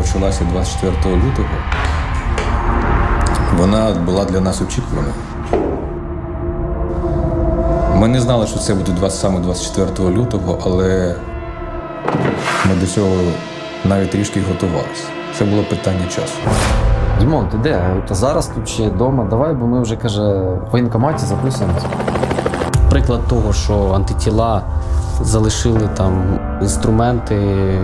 почалася 24 лютого, вона була для нас очікуваною. Ми не знали, що це буде саме 24 лютого, але ми до цього навіть трішки готувалися. Це було питання часу. Дімон, ти де? Та зараз тут ще вдома. Давай, бо ми вже, каже, в воєнкоматі заплюсимося. Приклад того, що антитіла залишили там інструменти,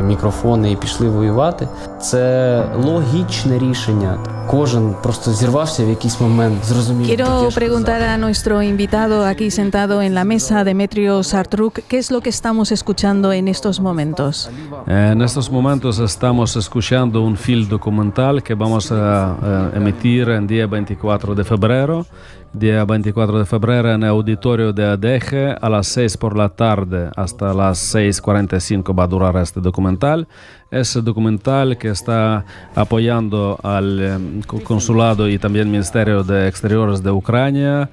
мікрофони і пішли воювати, це логічне рішення. Кожен просто зірвався в якийсь момент, зрозумів. Quiero preguntar a nuestro invitado aquí sentado en la mesa, Demetrio Sartruk, ¿qué es lo que estamos escuchando en estos momentos? En estos momentos estamos escuchando un film documental que vamos a emitir el día 24 de febrero. Día 24 de febrero en el auditorio de ADG a las 6 por la tarde hasta las 6:45 va a durar este documental. Es documental que está apoyando al consulado y también Ministerio de Exteriores de Ucrania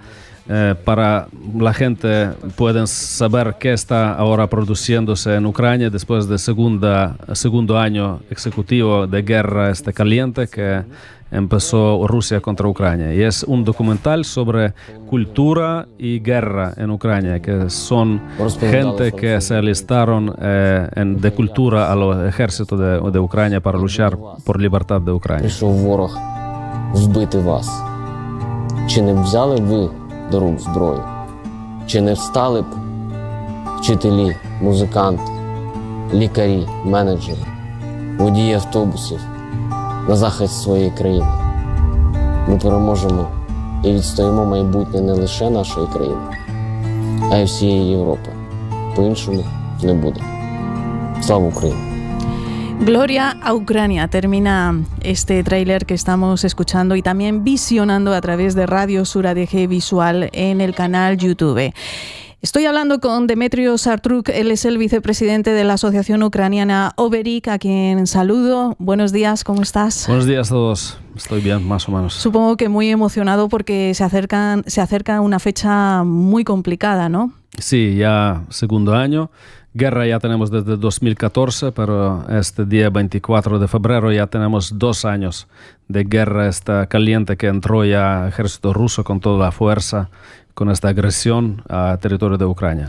para la gente pueden saber qué está ahora produciéndose en Ucrania después del segundo año ejecutivo de guerra caliente que empezó Rusia contra Ucrania. Y es un documental sobre cultura y guerra en Ucrania, que son gente que se alistaron de cultura al ejército de Ucrania para luchar por libertad de Ucrania. Прийшов ворог вбити вас. Чи не взяли ви до рук зброю? Чи не встали б вчителі, музиканти, лікарі, менеджери, водії автобусів на захист своєї країни? Ми переможемо і відстоїмо майбутнє не лише нашої країни, а й всієї Європи. По-іншому не буде. Слава Україні! Gloria a Ucrania termina este tráiler que estamos escuchando y también visionando a través de Radio Sur ADG Visual en el canal YouTube. Estoy hablando con Demetrio Sartruk, él es el vicepresidente de la Asociación Ucraniana Oberik, a quien saludo. Buenos días, ¿cómo estás? Buenos días a todos, estoy bien, más o menos. Supongo que muy emocionado porque se acerca una fecha muy complicada, ¿no? Sí, ya segundo año. Guerra ya tenemos desde 2014, pero este día 24 de febrero ya tenemos 2 años de guerra caliente que entró ya el ejército ruso con toda la fuerza, con esta agresión a territorio de Ucrania.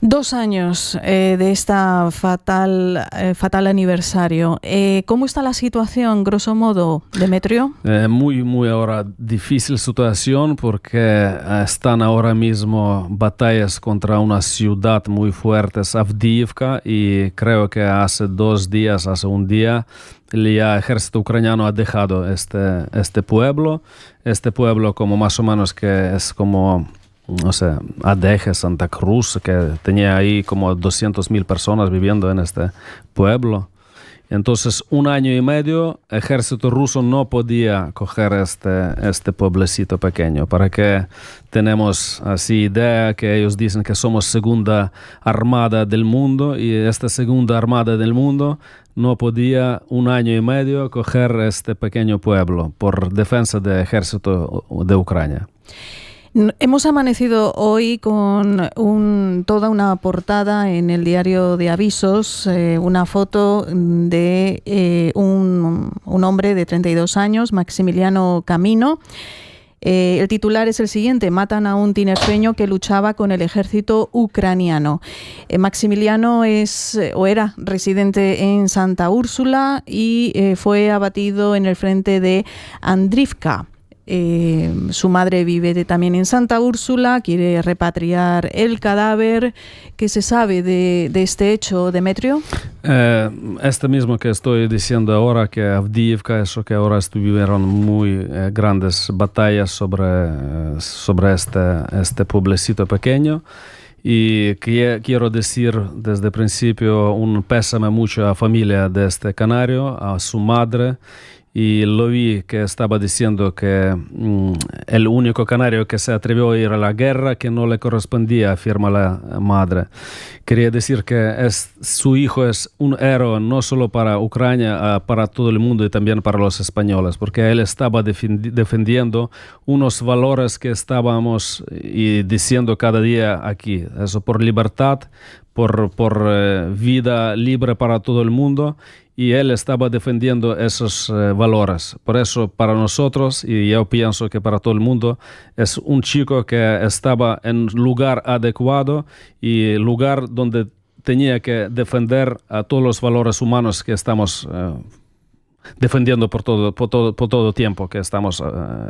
2 años de esta fatal aniversario. ¿Cómo está la situación, grosso modo, Demetrio? Muy ahora difícil situación porque están ahora mismo batallas contra una ciudad muy fuerte, Avdiivka, y creo que hace un día, el ejército ucraniano ha dejado este pueblo como más o menos que es como, no sé, ADG, Santa Cruz, que tenía ahí como 200,000 personas viviendo en este pueblo. Entonces, 1 año y medio, el ejército ruso no podía coger este pueblecito pequeño. Para que tenemos así idea que ellos dicen que somos segunda armada del mundo y esta segunda armada del mundo no podía 1 año y medio coger este pequeño pueblo por defensa del ejército de Ucrania. Hemos amanecido hoy con toda una portada en el diario de avisos, una foto de un hombre de 32 años, Maximiliano Camino. El titular es el siguiente: matan a un tinerfeño que luchaba con el ejército ucraniano. Maximiliano era residente en Santa Úrsula y fue abatido en el frente de Andriivka. Su madre vive también en Santa Úrsula, quiere repatriar el cadáver. ¿Qué se sabe de este hecho, Demetrio? Este mismo que estoy diciendo ahora, que Avdiivka, eso que ahora estuvieron muy grandes batallas sobre este pueblecito pequeño. Y quiero decir desde el principio un pésame mucho a la familia de este canario, a su madre. Y lo vi que estaba diciendo que el único canario que se atrevió a ir a la guerra, que no le correspondía, afirma la madre. Quería decir que su hijo es un héroe no solo para Ucrania, para todo el mundo y también para los españoles, porque él estaba defendiendo unos valores que estábamos diciendo cada día aquí. Eso por libertad, vida libre para todo el mundo, y él estaba defendiendo esos valores. Por eso para nosotros, y yo pienso que para todo el mundo, es un chico que estaba en lugar adecuado y lugar donde tenía que defender a todos los valores humanos que estamos defendiendo por todo tiempo que estamos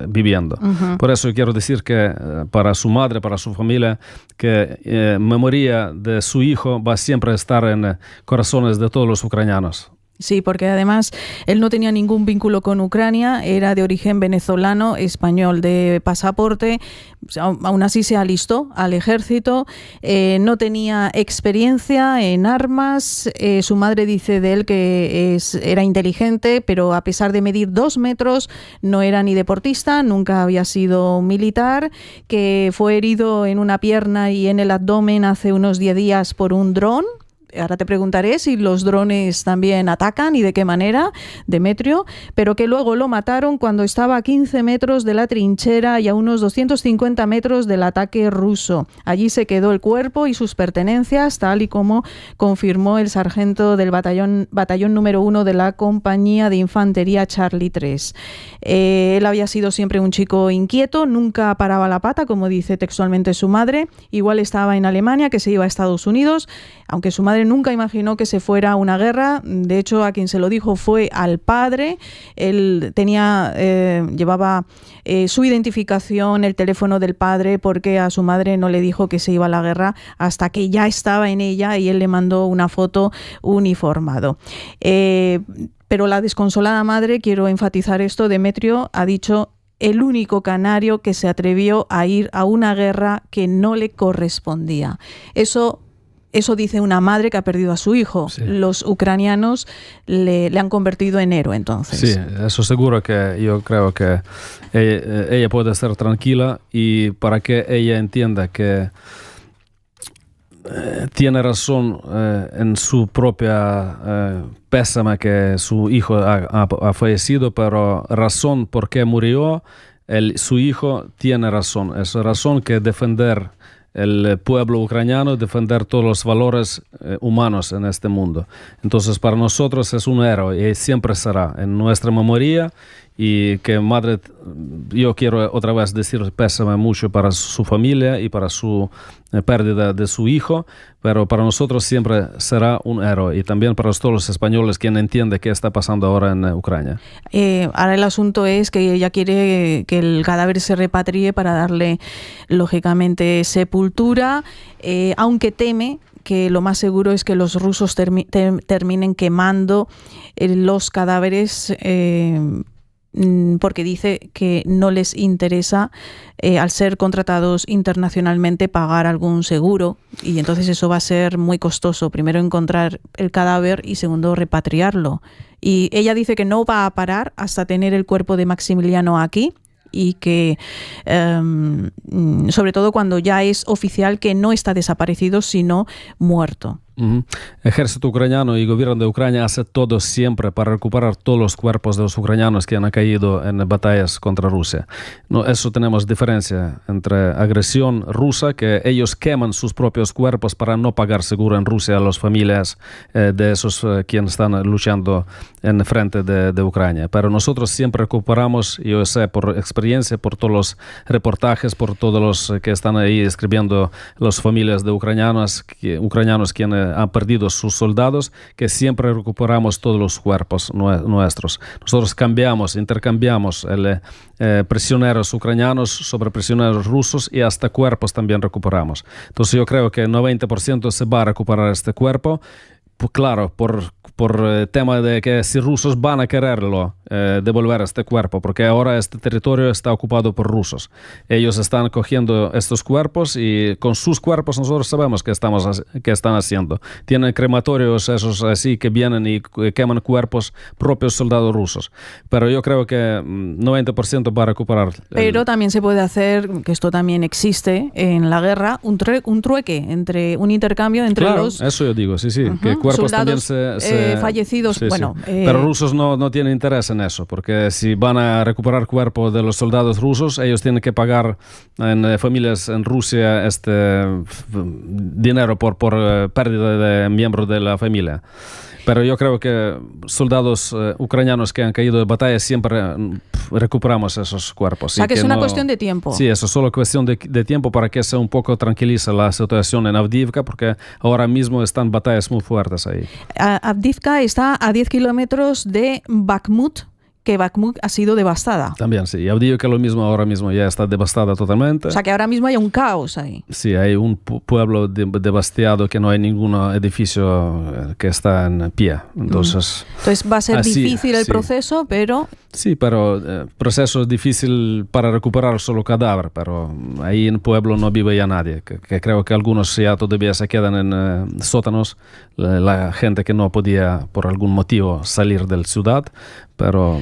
viviendo. Por eso quiero decir que para su madre, para su familia, que memoria de su hijo va siempre a estar en corazones de todos los ucranianos. Sí, porque además él no tenía ningún vínculo con Ucrania, era de origen venezolano, español de pasaporte, aún así se alistó al ejército, no tenía experiencia en armas, su madre dice de él que era inteligente, pero a pesar de medir 2 metros no era ni deportista, nunca había sido militar, que fue herido en una pierna y en el abdomen hace unos 10 días por un dron. Ahora te preguntaré si los drones también atacan y de qué manera, Demetrio, pero que luego lo mataron cuando estaba a 15 metros de la trinchera y a unos 250 metros del ataque ruso. Allí se quedó el cuerpo y sus pertenencias, tal y como confirmó el sargento del batallón número 1 de la compañía de infantería Charlie 3. Él había sido siempre un chico inquieto, nunca paraba la pata, como dice textualmente su madre. Igual estaba en Alemania, que se iba a Estados Unidos, aunque su madre nunca imaginó que se fuera a una guerra. De hecho, a quien se lo dijo fue al padre. Él llevaba su identificación, el teléfono del padre, porque a su madre no le dijo que se iba a la guerra hasta que ya estaba en ella y él le mandó una foto uniformado. Pero la desconsolada madre, quiero enfatizar esto, Demetrio ha dicho: el único canario que se atrevió a ir a una guerra que no le correspondía. Eso dice una madre que ha perdido a su hijo. Sí. Los ucranianos le han convertido en héroe, entonces. Sí, eso seguro que yo creo que ella puede estar tranquila, y para que ella entienda que tiene razón en su propia pésame que su hijo ha fallecido, pero razón por qué murió su hijo tiene razón. Es razón que defender el pueblo ucraniano, defender todos los valores humanos en este mundo. Entonces para nosotros es un héroe y siempre será en nuestra memoria. Y que madre, yo quiero otra vez decir pésame mucho para su familia y para su pérdida de su hijo, pero para nosotros siempre será un héroe, y también para todos los españoles quien entiende qué está pasando ahora en Ucrania. Ahora el asunto es que ella quiere que el cadáver se repatrie para darle lógicamente sepultura, aunque teme que lo más seguro es que los rusos terminen quemando los cadáveres, porque dice que no les interesa, al ser contratados internacionalmente, pagar algún seguro, y entonces eso va a ser muy costoso. Primero encontrar el cadáver y segundo repatriarlo. Y ella dice que no va a parar hasta tener el cuerpo de Maximiliano aquí, y que sobre todo cuando ya es oficial que no está desaparecido sino muerto. Ejército ucraniano y gobierno de Ucrania hace todo siempre para recuperar todos los cuerpos de los ucranianos que han caído en batallas contra Rusia. No, eso tenemos diferencia entre agresión rusa, que ellos queman sus propios cuerpos para no pagar seguro en Rusia a las familias de esos quienes están luchando en frente de Ucrania. Pero nosotros siempre recuperamos, yo sé por experiencia, por todos los reportajes, por todos los que están ahí escribiendo las familias de ucranianos quienes han perdido sus soldados, que siempre recuperamos todos los cuerpos nuestros. Nosotros intercambiamos prisioneros ucranianos sobre prisioneros rusos, y hasta cuerpos también recuperamos. Entonces yo creo que el 90% se va a recuperar este cuerpo. Claro, por tema de que si rusos van a quererlo devolver este cuerpo, porque ahora este territorio está ocupado por rusos. Ellos están cogiendo estos cuerpos y con sus cuerpos nosotros sabemos qué están haciendo. Tienen crematorios esos así que vienen y queman cuerpos propios soldados rusos. Pero yo creo que 90% va a recuperar. Pero también se puede hacer, que esto también existe en la guerra, un trueque, un intercambio entre claro, los... eso yo digo, sí, que cuerpos soldados, también fallecidos. Sí, bueno, sí. Pero rusos no tienen interés en eso, porque si van a recuperar cuerpos de los soldados rusos, ellos tienen que pagar en familias en Rusia dinero por pérdida de miembros de la familia. Pero yo creo que soldados ucranianos que han caído de batalla siempre recuperamos esos cuerpos. O sea, que es una cuestión de tiempo. Sí, eso es solo cuestión de tiempo para que se un poco tranquilice la situación en Avdiivka, porque ahora mismo están batallas muy fuertes ahí. Avdiivka está a 10 kilómetros de Bakhmut, que Bakhmut ha sido devastada. También, sí. Y Avdiivka lo mismo, ahora mismo ya está devastada totalmente. O sea, que ahora mismo hay un caos ahí. Sí, hay un pueblo devastado que no hay ningún edificio que está en pie. Entonces va a ser difícil el proceso, pero... Sí, pero proceso difícil para recuperar solo cadáver, pero ahí en el pueblo no vive ya nadie. Que creo que algunos ya todavía se quedan en sótanos, la gente que no podía por algún motivo salir de la ciudad. Pero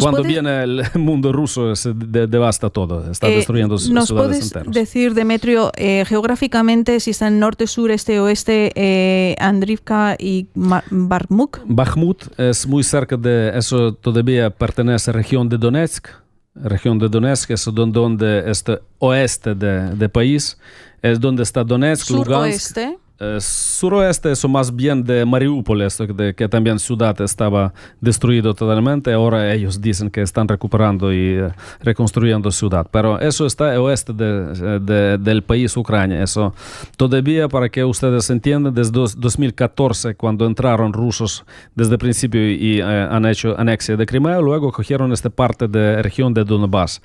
cuando viene el mundo ruso se devasta todo, está destruyendo ciudades enteras. ¿Nos puedes decir, Demetrio, geográficamente si está en norte, sur, este, oeste, Avdiivka y Bakhmut? Bakhmut es muy cerca de eso, todavía pertenece a la región de Donetsk. Región de Donetsk es donde está oeste del país, es donde está Donetsk, Lugansk. ¿Suroeste? Suroeste, eso más bien de Mariupol, que también ciudad estaba destruido totalmente. Ahora ellos dicen que están recuperando y reconstruyendo ciudad. Pero eso está oeste del país Ucrania. Eso todavía, para que ustedes entiendan, desde 2014, cuando entraron rusos desde el principio y han hecho anexia de Crimea, luego cogieron esta parte de región de Donbass.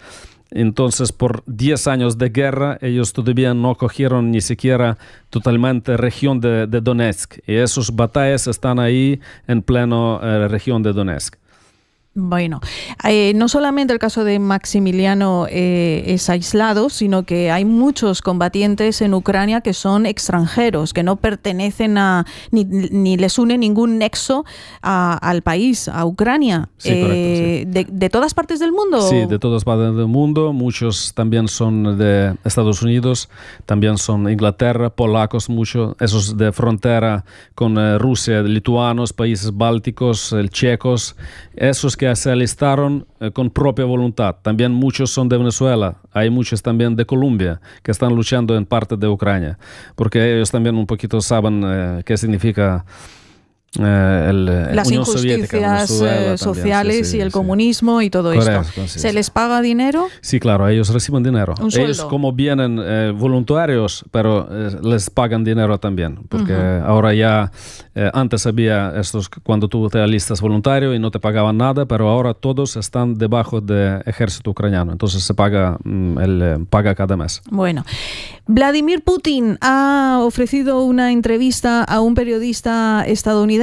Entonces, por 10 años de guerra, ellos todavía no cogieron ni siquiera totalmente región de Donetsk. Y esas batallas están ahí en pleno región de Donetsk. Bueno, no solamente el caso de Maximiliano es aislado, sino que hay muchos combatientes en Ucrania que son extranjeros, que no pertenecen ni les une ningún nexo al país, a Ucrania. Sí, correcto, sí. ¿De todas partes del mundo? Sí, de todas partes del mundo. Muchos también son de Estados Unidos, también son Inglaterra, polacos, muchos, esos de frontera con Rusia, lituanos, países bálticos, checos, esos que se alistaron con propia voluntad. También muchos son de Venezuela, hay muchos también de Colombia que están luchando en parte de Ucrania, porque ellos también un poquito saben qué significa las Unión injusticias sociales sí, y el comunismo y todo esto. ¿Se les paga dinero? Sí, claro, ellos reciben dinero. ¿Un sueldo? Ellos como vienen voluntarios, pero les pagan dinero también, porque ahora ya, antes había estos, cuando tú te alistas voluntario y no te pagaban nada, pero ahora todos están debajo del ejército ucraniano, entonces se paga, paga cada mes. Bueno, Vladimir Putin ha ofrecido una entrevista a un periodista estadounidense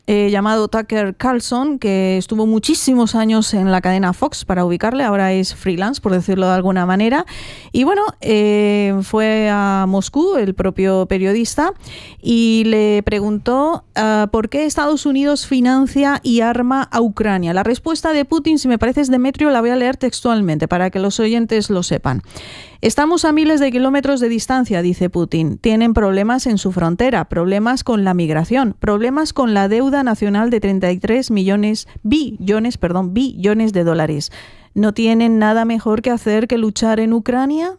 llamado Tucker Carlson, que estuvo muchísimos años en la cadena Fox, para ubicarle, ahora es freelance, por decirlo de alguna manera. Y bueno, fue a Moscú, el propio periodista, y le preguntó por qué Estados Unidos financia y arma a Ucrania. La respuesta de Putin, si me pareces, Demetrio, la voy a leer textualmente para que los oyentes lo sepan. Estamos a miles de kilómetros de distancia, dice Putin. Tienen problemas en su frontera, problemas con la migración, problemas con la deuda nacional de 33 billones de dólares. ¿No tienen nada mejor que hacer que luchar en Ucrania?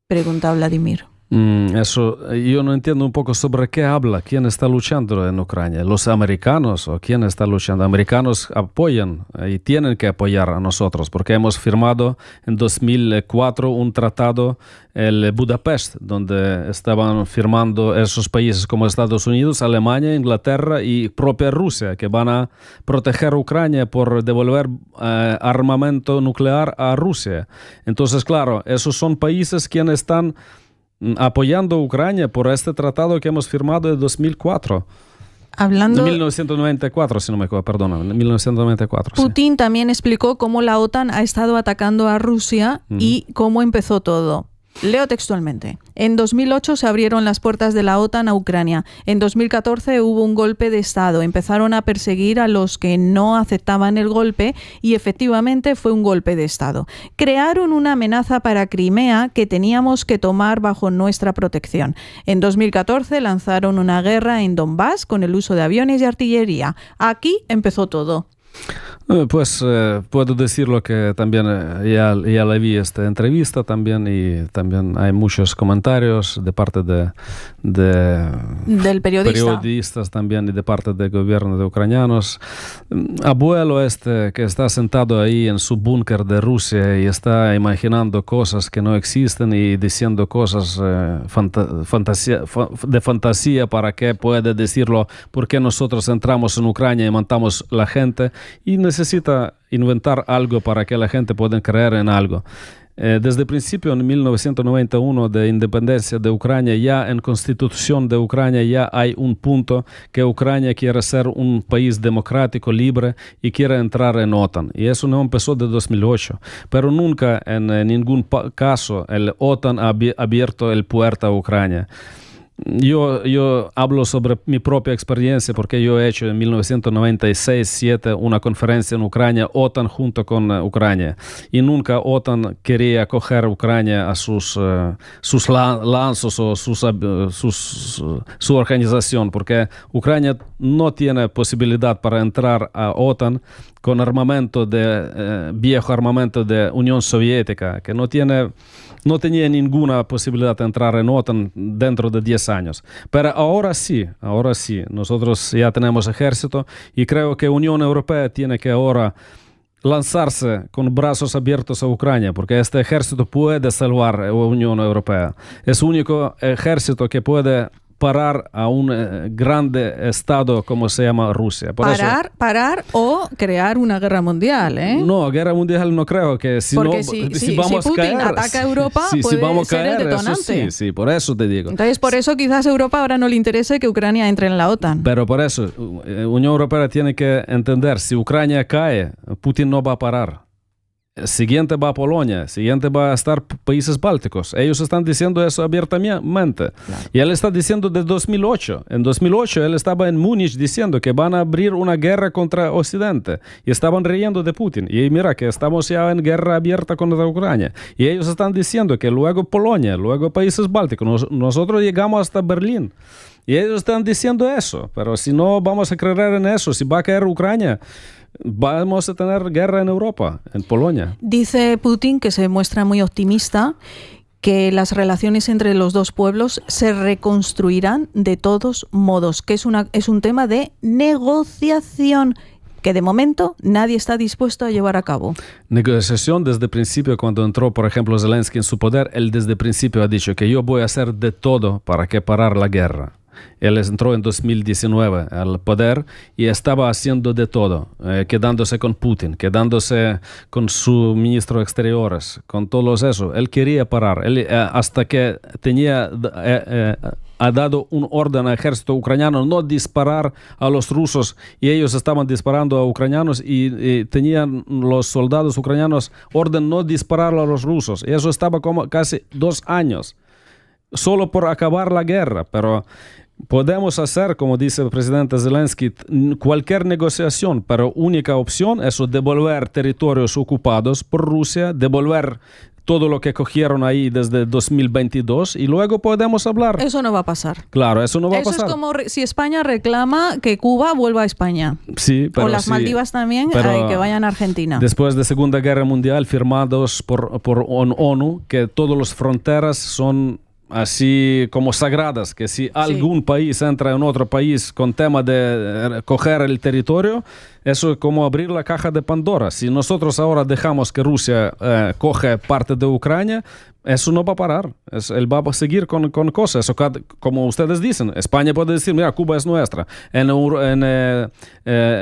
Pregunta Vladimir. Eso, yo no entiendo un poco sobre qué habla, quién está luchando en Ucrania, los americanos o quién está luchando. Americanos apoyan y tienen que apoyar a nosotros porque hemos firmado en 2004 un tratado, el Budapest, donde estaban firmando esos países como Estados Unidos, Alemania, Inglaterra y propia Rusia, que van a proteger a Ucrania por devolver armamento nuclear a Rusia. Entonces, claro, esos son países quienes están apoyando a Ucrania por este tratado que hemos firmado en 2004. Hablando... De 1994, si no me acuerdo, perdona, 1994. Putin sí. también explicó cómo la OTAN ha estado atacando a Rusia y cómo empezó todo. Leo textualmente. En 2008 se abrieron las puertas de la OTAN a Ucrania. En 2014 hubo un golpe de Estado. Empezaron a perseguir a los que no aceptaban el golpe y efectivamente fue un golpe de Estado. Crearon una amenaza para Crimea que teníamos que tomar bajo nuestra protección. En 2014 lanzaron una guerra en Donbass con el uso de aviones y artillería. Aquí empezó todo. Pues puedo decir lo que también ya la vi esta entrevista también y también hay muchos comentarios de parte del periodistas también y de parte del gobierno de ucranianos. Abuelo que está sentado ahí en su búnker de Rusia y está imaginando cosas que no existen y diciendo cosas de fantasía para que pueda decirlo porque nosotros entramos en Ucrania y matamos la gente y necesita inventar algo para que la gente pueda creer en algo. Desde el principio, en 1991, de independencia de Ucrania, ya en Constitución de Ucrania ya hay un punto que Ucrania quiere ser un país democrático, libre y quiere entrar en OTAN. Y eso no empezó de 2008. Pero nunca en ningún caso el OTAN ha abierto el puerta a Ucrania. Yo hablo sobre mi propia experiencia porque yo he hecho en 1996-7 una conferencia en Ucrania, OTAN junto con Ucrania. Y nunca OTAN quería coger a Ucrania a sus lanzos o su organización, porque Ucrania no tiene posibilidad para entrar a OTAN con viejo armamento de Unión Soviética, que no tenía ninguna posibilidad de entrar en OTAN dentro de 10 años. Pero ahora sí, nosotros ya tenemos ejército y creo que Unión Europea tiene que ahora lanzarse con brazos abiertos a Ucrania, porque este ejército puede salvar a la Unión Europea. Es el único ejército que puede parar a un grande estado como se llama Rusia. Parar o crear una guerra mundial, ¿eh? No, guerra mundial no creo que si Putin ataca a Europa puede ser el detonante. Sí, por eso te digo. Entonces, por eso quizás a Europa ahora no le interese que Ucrania entre en la OTAN. Pero por eso, Unión Europea tiene que entender, si Ucrania cae, Putin no va a parar. Siguiente va a Polonia, siguiente va a estar países bálticos. Ellos están diciendo eso abiertamente. Claro. Y él está diciendo desde 2008. En 2008 él estaba en Múnich diciendo que van a abrir una guerra contra Occidente. Y estaban riendo de Putin. Y mira que estamos ya en guerra abierta contra Ucrania. Y ellos están diciendo que luego Polonia, luego países bálticos. Nosotros llegamos hasta Berlín. Y ellos están diciendo eso. Pero si no vamos a creer en eso, si va a caer Ucrania, vamos a tener guerra en Europa, en Polonia. Dice Putin, que se muestra muy optimista, que las relaciones entre los dos pueblos se reconstruirán de todos modos, que es un tema de negociación que de momento nadie está dispuesto a llevar a cabo. Negociación desde el principio, cuando entró, por ejemplo, Zelensky en su poder, él desde el principio ha dicho que yo voy a hacer de todo para que parar la guerra. Él entró en 2019 al poder y estaba haciendo de todo, quedándose con Putin, quedándose con su ministro de Exteriores, con todos eso. Él quería parar, hasta que ha dado un orden al ejército ucraniano no disparar a los rusos y ellos estaban disparando a ucranianos y tenían los soldados ucranianos orden no disparar a los rusos. Y eso estaba como casi 2 años, solo por acabar la guerra, pero podemos hacer, como dice el presidente Zelensky, cualquier negociación, pero única opción es devolver territorios ocupados por Rusia, devolver todo lo que cogieron ahí desde 2022 y luego podemos hablar. Eso no va a pasar. Claro, eso no va a pasar. Eso es como si España reclama que Cuba vuelva a España. Sí, pero o las Maldivas también, que vayan a Argentina. Después de Segunda Guerra Mundial, firmados por ONU, que todas las fronteras son así como sagradas, que si algún país entra en otro país con tema de coger el territorio, eso es como abrir la caja de Pandora. Si nosotros ahora dejamos que Rusia coge parte de Ucrania, eso no va a parar. Él va a seguir con cosas. Eso, como ustedes dicen, España puede decir, mira, Cuba es nuestra. En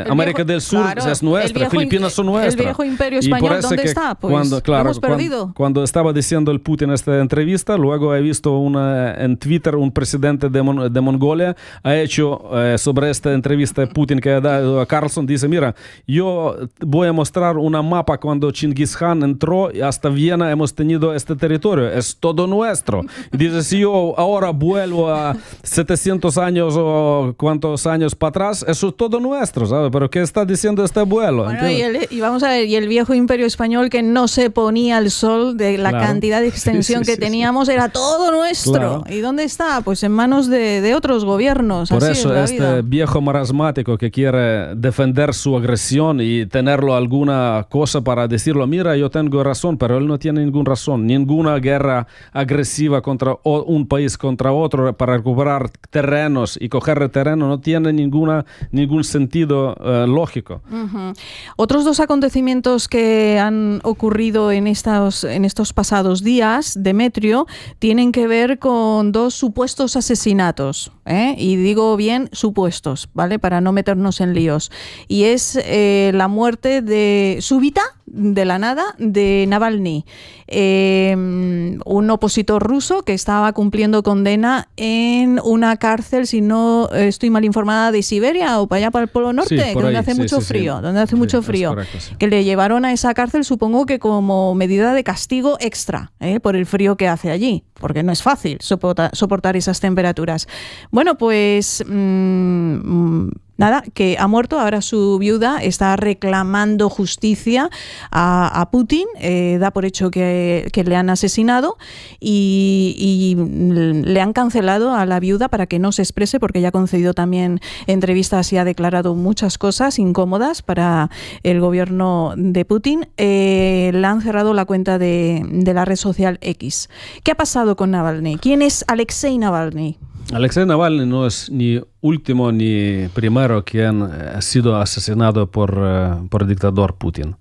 América del Sur es nuestra. Filipinas son nuestras. El viejo imperio español, ¿dónde está? Pues lo hemos perdido. Cuando estaba diciendo el Putin esta entrevista, luego he visto en Twitter un presidente de Mongolia ha hecho sobre esta entrevista Putin que ha dado a Carlson, dice, mira, yo voy a mostrar una mapa cuando Chingis Khan entró y hasta Viena hemos tenido este territorio, es todo nuestro. Y dice, si yo ahora vuelvo a 700 años o cuántos años para atrás, eso es todo nuestro, ¿sabes? Pero ¿qué está diciendo este abuelo? Bueno, y vamos a ver, y el viejo imperio español que no se ponía al sol de la cantidad de extensión que teníamos, era todo nuestro. Claro. ¿Y dónde está? Pues en manos de otros gobiernos. Por así eso es la este vida. viejo marasmático que quiere defender su agresión y tenerlo alguna cosa para decirlo, mira, yo tengo razón, pero él no tiene ninguna razón. Ninguna guerra agresiva contra un país contra otro para recuperar terrenos y coger terreno no tiene ningún sentido lógico. Ujú. Otros dos acontecimientos que han ocurrido en estos pasados días, Demetrio, tienen que ver con dos supuestos asesinatos, ¿eh? Y digo bien supuestos, ¿vale? Para no meternos en líos. Y es la muerte súbita, de la nada, de Navalny, un opositor ruso que estaba cumpliendo condena en una cárcel, si no estoy mal informada, de Siberia o para allá para el Polo Norte, Sí, por donde ahí, hace sí, mucho sí, frío, sí. donde hace Sí, mucho es frío, correcto, sí. que le llevaron a esa cárcel, supongo que como medida de castigo extra, por el frío que hace allí, porque no es fácil soportar esas temperaturas. Bueno, pues nada, que ha muerto. Ahora su viuda está reclamando justicia a Putin, da por hecho que le han asesinado y le han cancelado a la viuda para que no se exprese, porque ya ha concedido también entrevistas y ha declarado muchas cosas incómodas para el gobierno de Putin. Le han cerrado la cuenta de la red social X. ¿Qué ha pasado con Navalny? ¿Quién es Alexei Navalny? Alexei Navalny no es ni último ni primero quien ha sido asesinado por el dictador Putin.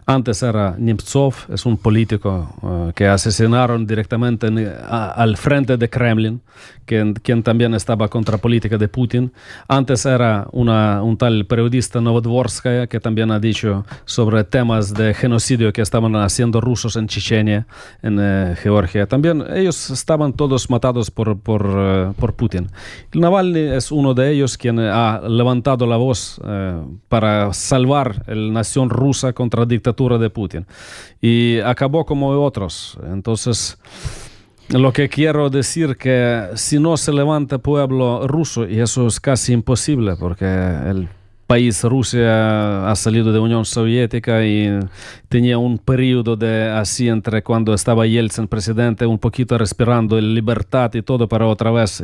Antes era Nemtsov, es un político que asesinaron directamente al frente de Kremlin, quien también estaba contra la política de Putin. Antes era un tal periodista Novodvorskaya que también ha dicho sobre temas de genocidio que estaban haciendo rusos en Chechenia, en Georgia. También ellos estaban todos matados por Putin. Navalny es uno de ellos quien ha levantado la voz para salvar la nación rusa contra la dictadura de Putin. Y acabó como otros. Entonces, lo que quiero decir que si no se levanta el pueblo ruso, y eso es casi imposible, porque el país Rusia ha salido de Unión Soviética y tenía un periodo de así entre cuando estaba Yeltsin presidente, un poquito respirando libertad y todo, pero otra vez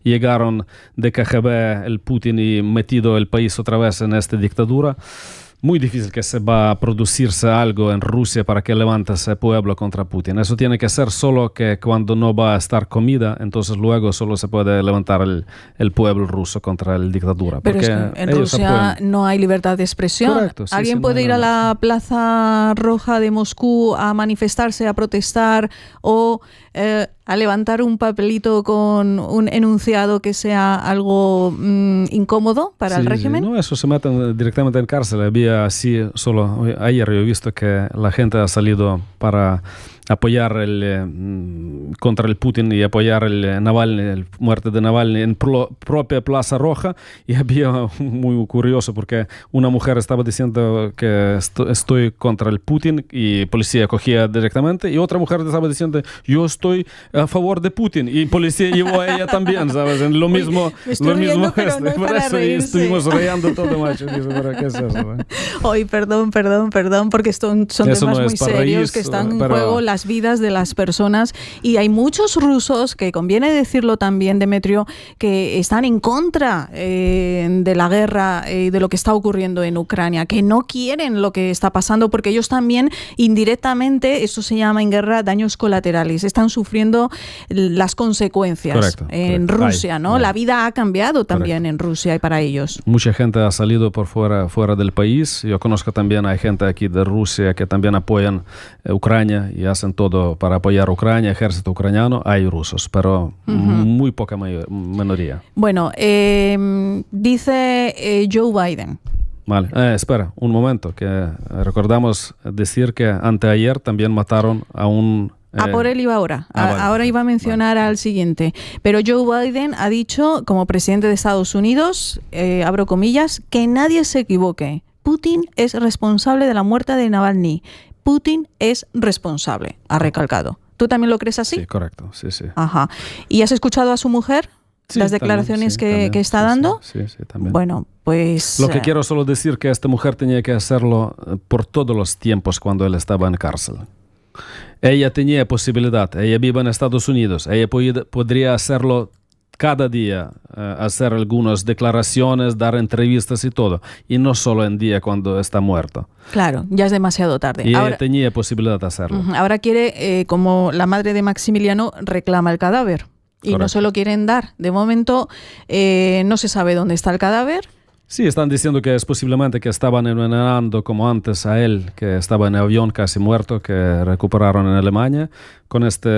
llegaron de KGB el Putin y metido el país otra vez en esta dictadura. Muy difícil que se va a producirse algo en Rusia para que levante ese pueblo contra Putin. Eso tiene que ser solo que cuando no va a estar comida, entonces luego solo se puede levantar el pueblo ruso contra la dictadura. Pero es que en Rusia no hay libertad de expresión. Correcto, sí, ¿Alguien puede ir a la Plaza Roja de Moscú a manifestarse, a protestar o a levantar un papelito con un enunciado que sea algo incómodo para el régimen? No, eso se meten directamente en cárcel. Había así, solo ayer yo he visto que la gente ha salido para apoyar contra el Putin y apoyar el Navalny, la muerte de Navalny en propia Plaza Roja, y había muy curioso porque una mujer estaba diciendo que estoy contra el Putin y policía cogía directamente, y otra mujer estaba diciendo yo estoy a favor de Putin y policía llevó a ella también, ¿sabes? En lo mismo, riendo, pero no es por para eso reírse. estuvimos riendo todo, macho. ¿Pero qué es eso? Hoy, perdón, porque son Eso temas no muy es para serios reírse, que están en pero juego las vidas de las personas, y hay muchos rusos, que conviene decirlo también, Demetrio, que están en contra de la guerra y de lo que está ocurriendo en Ucrania, que no quieren lo que está pasando, porque ellos también indirectamente, esto se llama en guerra daños colaterales, están sufriendo las consecuencias. Correcto. Rusia, ¿no? Hay. La vida ha cambiado también en Rusia y para ellos. Mucha gente ha salido por fuera del país. Yo conozco también, hay gente aquí de Rusia que también apoyan Ucrania y hacen todo para apoyar a Ucrania, ejército ucraniano. Hay rusos, pero muy poca minoría. Bueno, dice Joe Biden. Vale, espera, un momento, que recordamos decir que anteayer también mataron a un... por él iba ahora. Vale. Ahora iba a mencionar al siguiente. Pero Joe Biden ha dicho, como presidente de Estados Unidos, abro comillas, que nadie se equivoque. Putin es responsable de la muerte de Navalny. Putin es responsable, ha recalcado. ¿Tú también lo crees así? Sí, correcto, sí, sí. Ajá. ¿Y has escuchado a su mujer? Sí, Las declaraciones también, que está sí, dando. Sí, sí, también. Bueno, pues... Lo que quiero solo decir que esta mujer tenía que hacerlo por todos los tiempos cuando él estaba en cárcel. Ella tenía posibilidad, ella vive en Estados Unidos, ella podría hacerlo cada día, hacer algunas declaraciones, dar entrevistas y todo, y no solo en día cuando está muerto. Claro, ya es demasiado tarde. Y ahora, ella tenía posibilidad de hacerlo. ahora quiere, como la madre de Maximiliano, reclama el cadáver. Y Correcto. no se lo quieren dar. De momento no se sabe dónde está el cadáver. Sí, están diciendo que es posiblemente que estaban envenenando como antes a él, que estaba en el avión casi muerto, que recuperaron en Alemania, con este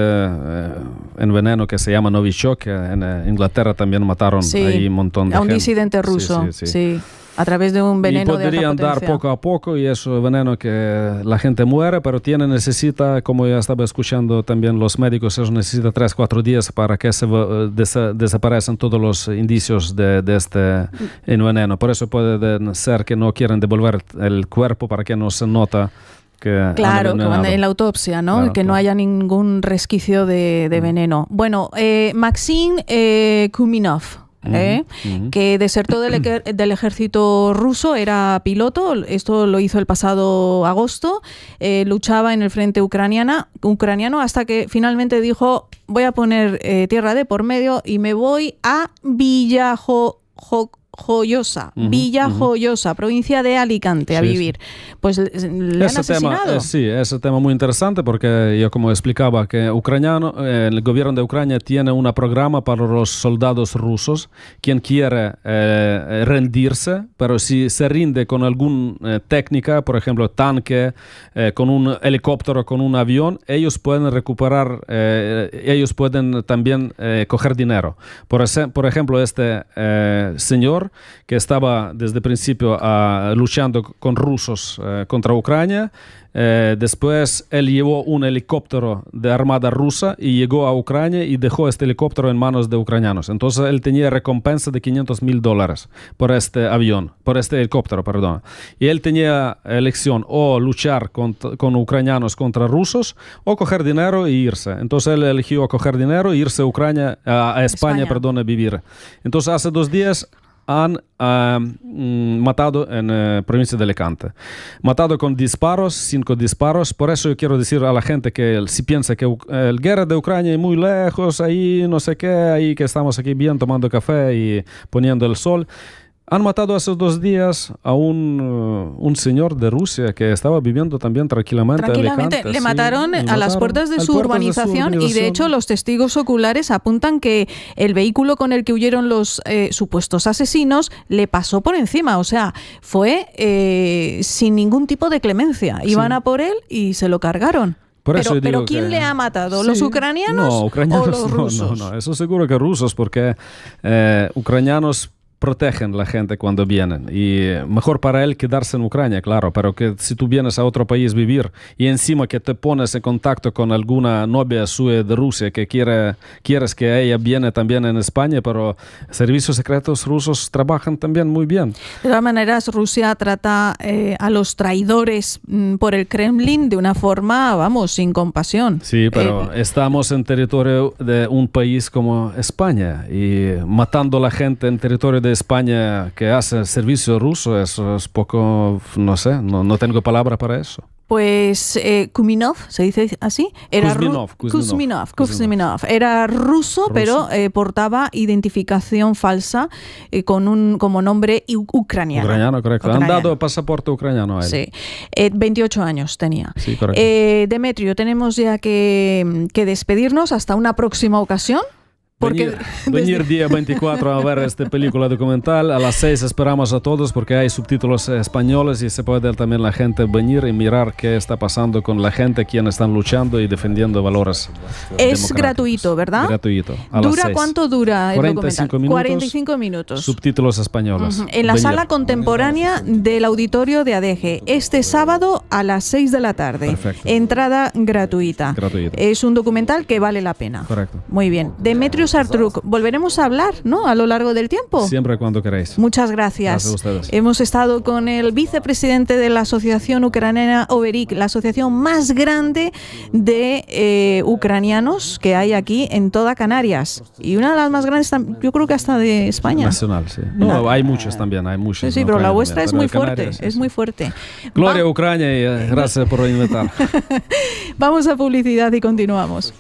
enveneno que se llama Novichok, que en Inglaterra también mataron ahí un montón de a un gente. disidente ruso, sí, a través de un veneno y podrían de alta dar potencia. poco a poco y eso veneno que la gente muere, pero necesita, como ya estaba escuchando también los médicos, eso necesita 3-4 días para que desaparecen todos los indicios de este veneno. Por eso puede ser que no quieren devolver el cuerpo para que no se nota que claro, han que envenenado. en la autopsia, ¿no? Claro, que no claro. haya ningún resquicio de veneno. Bueno, Maxim Kuminov. Que desertó del ejército ruso, era piloto, esto lo hizo el pasado agosto, luchaba en el frente ucraniano hasta que finalmente dijo, voy a poner tierra de por medio y me voy a Villajoyosa, provincia de Alicante, a Sí, vivir. Pues le han asesinado. Ese tema muy interesante porque yo como explicaba que el gobierno de Ucrania tiene un programa para los soldados rusos, quien quiere rendirse, pero si se rinde con alguna técnica, por ejemplo tanque, con un helicóptero, con un avión, ellos pueden recuperar, ellos pueden también coger dinero. Por ejemplo, este señor que estaba desde el principio luchando con rusos contra Ucrania. Después él llevó un helicóptero de armada rusa y llegó a Ucrania y dejó este helicóptero en manos de ucranianos. Entonces él tenía recompensa de $500,000 por este helicóptero, perdón. Y él tenía elección o luchar con ucranianos contra rusos o coger dinero e irse. Entonces él eligió coger dinero e irse a España, a vivir. Entonces hace 2 días han matado en provincia de Alicante. Matado con 5 disparos. Por eso yo quiero decir a la gente que si piensa que la guerra de Ucrania es muy lejos, ahí no sé qué, ahí que estamos aquí bien tomando café y poniendo el sol. Han matado hace 2 días a un señor de Rusia que estaba viviendo también tranquilamente. Le mataron a las puertas de su urbanización y de hecho los testigos oculares apuntan que el vehículo con el que huyeron los supuestos asesinos le pasó por encima, o sea, fue sin ningún tipo de clemencia. Iban a por él y se lo cargaron. Pero ¿quién le ha matado? ¿Los ucranianos? No, ucranianos o los rusos? No, eso seguro que rusos, porque ucranianos protegen a la gente cuando vienen y mejor para él quedarse en Ucrania, claro, pero que si tú vienes a otro país vivir y encima que te pones en contacto con alguna novia suya de Rusia que quieres que ella viene también en España, pero servicios secretos rusos trabajan también muy bien. De todas maneras, Rusia trata a los traidores por el Kremlin de una forma, vamos, sin compasión. Sí, pero estamos en territorio de un país como España y matando a la gente en territorio de España que hace servicio ruso, eso es poco, no sé, no tengo palabra para eso. Pues Kuminov, ¿se dice así? Kuzminov. Era ruso, pero portaba identificación falsa como nombre ucraniano. Ucraniano, correcto. Han dado pasaporte ucraniano a él. Sí. 28 años tenía. Sí, correcto. Demetrio, tenemos ya que despedirnos hasta una próxima ocasión. Porque venir día 24 a ver esta película documental. A las 6 esperamos a todos porque hay subtítulos españoles y se puede también la gente venir y mirar qué está pasando con la gente, quienes están luchando y defendiendo valores Es gratuito, ¿verdad? Gratuito. ¿Cuánto dura el 45 documental? minutos, 45 minutos. Subtítulos españoles. En la sala contemporánea del auditorio de ADG, este sábado a las 6 de la tarde. Perfecto. Entrada gratuita. Gratuito. Es un documental que vale la pena. Correcto. Muy bien. Demetrio Carlos Artruc, volveremos a hablar, ¿no?, a lo largo del tiempo. Siempre cuando queráis. Muchas gracias. Gracias a ustedes. Hemos estado con el vicepresidente de la Asociación Ucraniana Oberik, la asociación más grande de ucranianos que hay aquí en toda Canarias. Y una de las más grandes, yo creo que hasta de España. Nacional, sí. No, hay muchos también, hay muchos. Sí, en pero la Ucrania vuestra también, es pero muy en fuerte, Canarias, sí, es sí. muy fuerte. Gloria a Ucrania y gracias por invitar. Vamos a publicidad y continuamos.